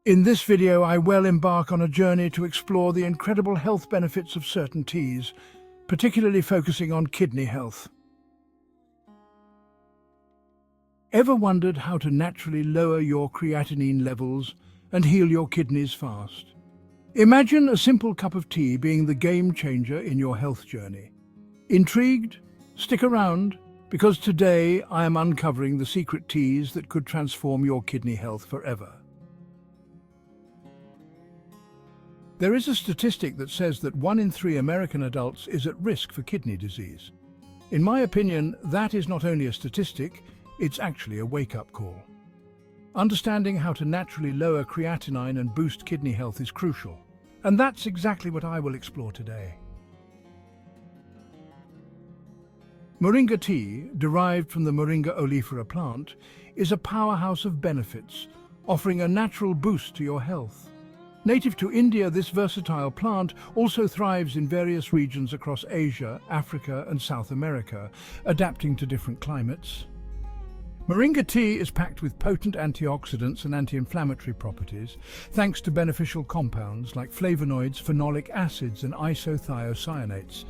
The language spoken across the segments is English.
In this video, I will embark on a journey to explore the incredible health benefits of certain teas, particularly focusing on kidney health. Ever wondered how to naturally lower your creatinine levels and heal your kidneys fast? Imagine a simple cup of tea being the game changer in your health journey. Intrigued? Stick around, because today I am uncovering the secret teas that could transform your kidney health forever. There is a statistic that says that 1 in 3 American adults is at risk for kidney disease. In my opinion, that is not only a statistic, it's actually a wake-up call. Understanding how to naturally lower creatinine and boost kidney health is crucial, and that's exactly what I will explore today. Moringa tea, derived from the Moringa oleifera plant, is a powerhouse of benefits, offering a natural boost to your health. Native to India, this versatile plant also thrives in various regions across Asia, Africa, and South America, adapting to different climates. Moringa tea is packed with potent antioxidants and anti-inflammatory properties, thanks to beneficial compounds like flavonoids, phenolic acids, and isothiocyanates.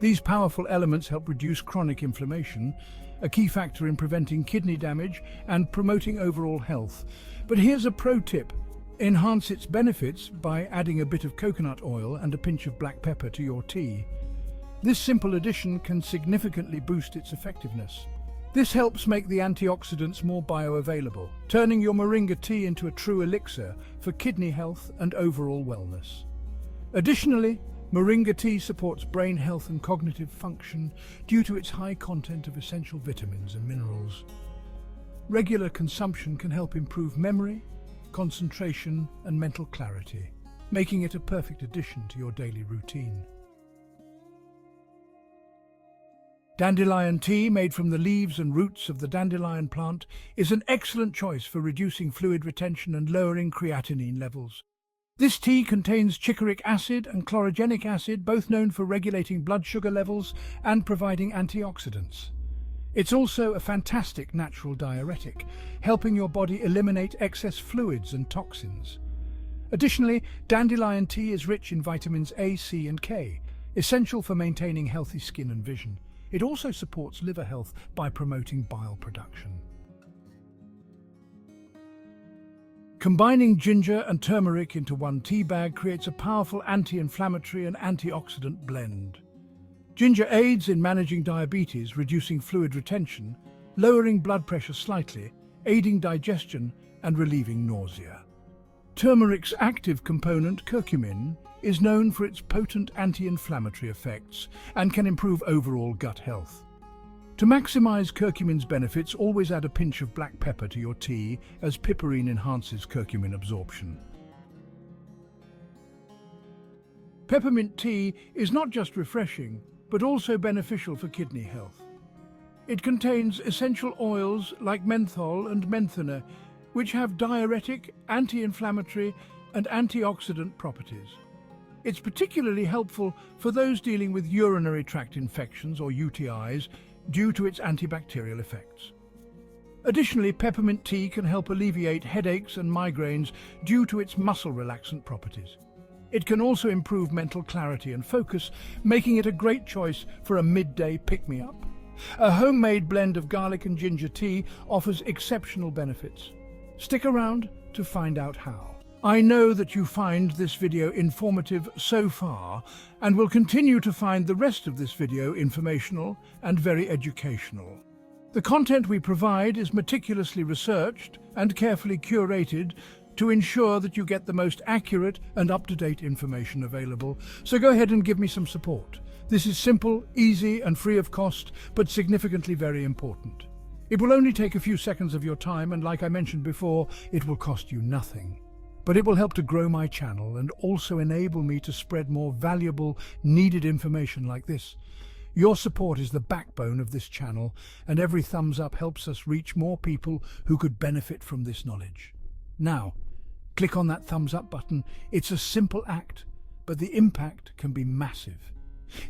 These powerful elements help reduce chronic inflammation, a key factor in preventing kidney damage and promoting overall health. But here's a pro tip. Enhance its benefits by adding a bit of coconut oil and a pinch of black pepper to your tea. This simple addition can significantly boost its effectiveness. This helps make the antioxidants more bioavailable, turning your Moringa tea into a true elixir for kidney health and overall wellness. Additionally, Moringa tea supports brain health and cognitive function due to its high content of essential vitamins and minerals. Regular consumption can help improve memory, concentration, and mental clarity, making it a perfect addition to your daily routine. Dandelion tea, made from the leaves and roots of the dandelion plant, is an excellent choice for reducing fluid retention and lowering creatinine levels. This tea contains chicharic acid and chlorogenic acid, both known for regulating blood sugar levels and providing antioxidants. It's also a fantastic natural diuretic, helping your body eliminate excess fluids and toxins. Additionally, dandelion tea is rich in vitamins A, C, and K, essential for maintaining healthy skin and vision. It also supports liver health by promoting bile production. Combining ginger and turmeric into one tea bag creates a powerful anti-inflammatory and antioxidant blend. Ginger aids in managing diabetes, reducing fluid retention, lowering blood pressure slightly, aiding digestion, and relieving nausea. Turmeric's active component, curcumin, is known for its potent anti-inflammatory effects and can improve overall gut health. To maximize curcumin's benefits, always add a pinch of black pepper to your tea, as piperine enhances curcumin absorption. Peppermint tea is not just refreshing, but also beneficial for kidney health. It contains essential oils like menthol and menthanol, which have diuretic, anti-inflammatory, and antioxidant properties. It's particularly helpful for those dealing with urinary tract infections or UTIs due to its antibacterial effects. Additionally, peppermint tea can help alleviate headaches and migraines due to its muscle relaxant properties. It can also improve mental clarity and focus, making it a great choice for a midday pick-me-up. A homemade blend of garlic and ginger tea offers exceptional benefits. Stick around to find out how. I know that you find this video informative so far, and will continue to find the rest of this video informational and very educational. The content we provide is meticulously researched and carefully curated to ensure that you get the most accurate and up-to-date information available, so go ahead and give me some support. This is simple, easy, and free of cost, but significantly very important. It will only take a few seconds of your time, and like I mentioned before, it will cost you nothing. But it will help to grow my channel and also enable me to spread more valuable, needed information like this. Your support is the backbone of this channel, and every thumbs up helps us reach more people who could benefit from this knowledge. Now, click on that thumbs up button. It's a simple act, but the impact can be massive.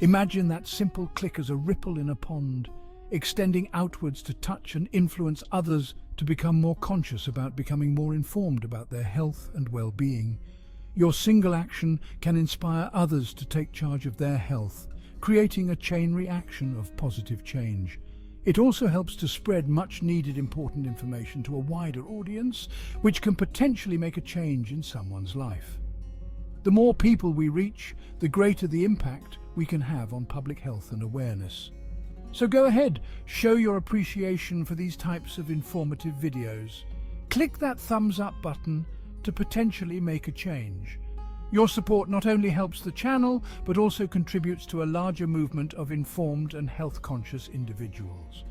Imagine that simple click as a ripple in a pond. extending outwards to touch and influence others to become more conscious about becoming more informed about their health and well-being. Your single action can inspire others to take charge of their health, creating a chain reaction of positive change. It also helps to spread much-needed important information to a wider audience, which can potentially make a change in someone's life. The more people we reach, the greater the impact we can have on public health and awareness. So go ahead, show your appreciation for these types of informative videos. Click that thumbs up button to potentially make a change. Your support not only helps the channel, but also contributes to a larger movement of informed and health-conscious individuals.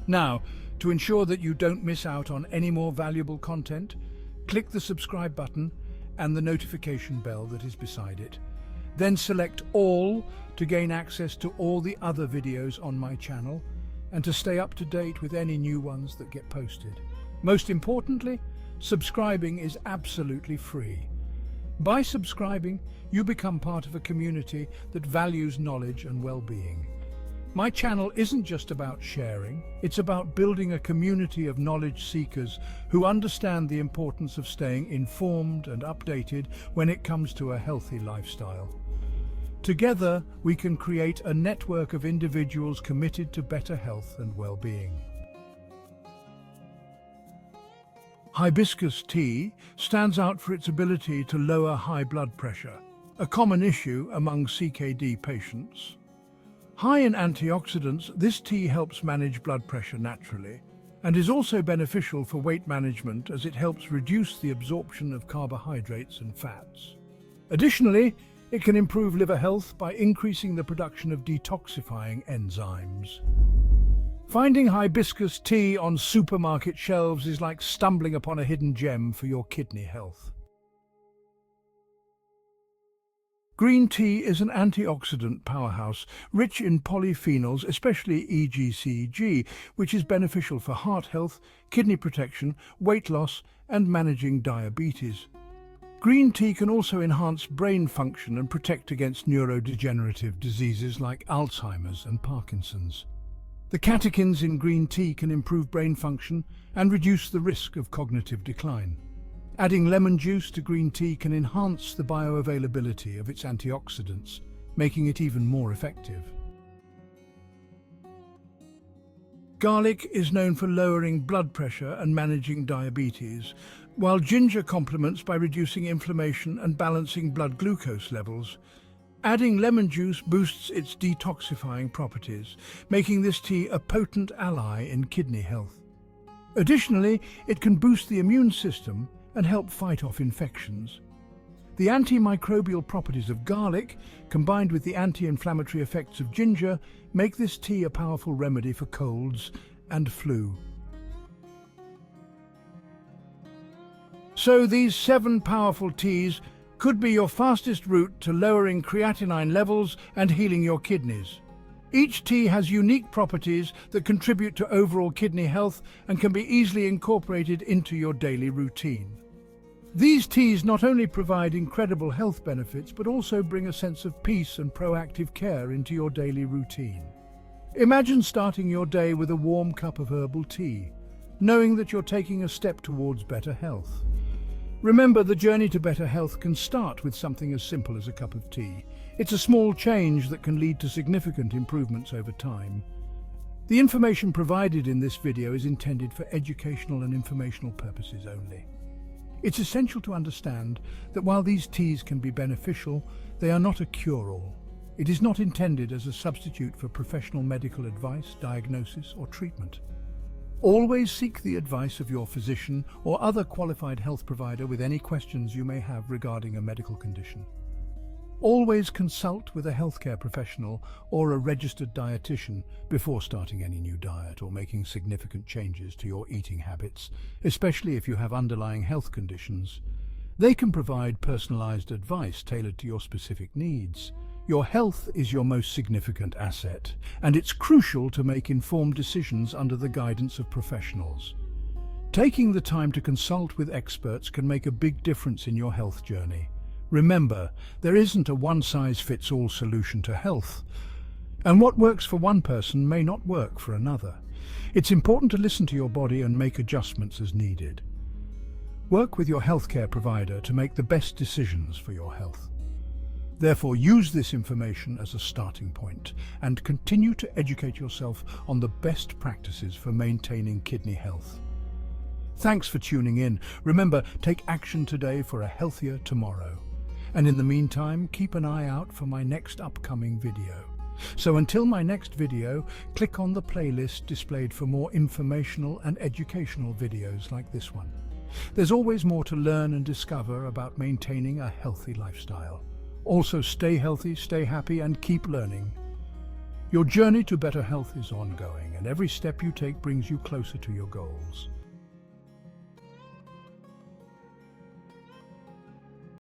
Now, to ensure that you don't miss out on any more valuable content, click the subscribe button and the notification bell that is beside it. Then select All to gain access to all the other videos on my channel and to stay up to date with any new ones that get posted. Most importantly, subscribing is absolutely free. By subscribing, you become part of a community that values knowledge and well-being. My channel isn't just about sharing, it's about building a community of knowledge seekers who understand the importance of staying informed and updated when it comes to a healthy lifestyle. Together, we can create a network of individuals committed to better health and well-being. Hibiscus tea stands out for its ability to lower high blood pressure, a common issue among CKD patients. High in antioxidants, this tea helps manage blood pressure naturally and is also beneficial for weight management as it helps reduce the absorption of carbohydrates and fats. Additionally, it can improve liver health by increasing the production of detoxifying enzymes. Finding hibiscus tea on supermarket shelves is like stumbling upon a hidden gem for your kidney health. Green tea is an antioxidant powerhouse, rich in polyphenols, especially EGCG, which is beneficial for heart health, kidney protection, weight loss, and managing diabetes. Green tea can also enhance brain function and protect against neurodegenerative diseases like Alzheimer's and Parkinson's. The catechins in green tea can improve brain function and reduce the risk of cognitive decline. Adding lemon juice to green tea can enhance the bioavailability of its antioxidants, making it even more effective. Garlic is known for lowering blood pressure and managing diabetes, while ginger complements by reducing inflammation and balancing blood glucose levels. Adding lemon juice boosts its detoxifying properties, making this tea a potent ally in kidney health. Additionally, it can boost the immune system and help fight off infections. The antimicrobial properties of garlic, combined with the anti-inflammatory effects of ginger, make this tea a powerful remedy for colds and flu. So these 7 powerful teas could be your fastest route to lowering creatinine levels and healing your kidneys. Each tea has unique properties that contribute to overall kidney health and can be easily incorporated into your daily routine. These teas not only provide incredible health benefits, but also bring a sense of peace and proactive care into your daily routine. Imagine starting your day with a warm cup of herbal tea, knowing that you're taking a step towards better health. Remember, the journey to better health can start with something as simple as a cup of tea. It's a small change that can lead to significant improvements over time. The information provided in this video is intended for educational and informational purposes only. It's essential to understand that while these teas can be beneficial, they are not a cure-all. It is not intended as a substitute for professional medical advice, diagnosis, or treatment. Always seek the advice of your physician or other qualified health provider with any questions you may have regarding a medical condition. Always consult with a healthcare professional or a registered dietitian before starting any new diet or making significant changes to your eating habits, especially if you have underlying health conditions. They can provide personalized advice tailored to your specific needs. Your health is your most significant asset, and it's crucial to make informed decisions under the guidance of professionals. Taking the time to consult with experts can make a big difference in your health journey. Remember, there isn't a one-size-fits-all solution to health, And what works for one person may not work for another. It's important to listen to your body and make adjustments as needed. Work with your healthcare provider to make the best decisions for your health. Therefore, use this information as a starting point and continue to educate yourself on the best practices for maintaining kidney health. Thanks for tuning in. Remember, take action today for a healthier tomorrow. And in the meantime, keep an eye out for my next upcoming video. So until my next video, click on the playlist displayed for more informational and educational videos like this one. There's always more to learn and discover about maintaining a healthy lifestyle. Also, stay healthy, stay happy, and keep learning. Your journey to better health is ongoing, and every step you take brings you closer to your goals.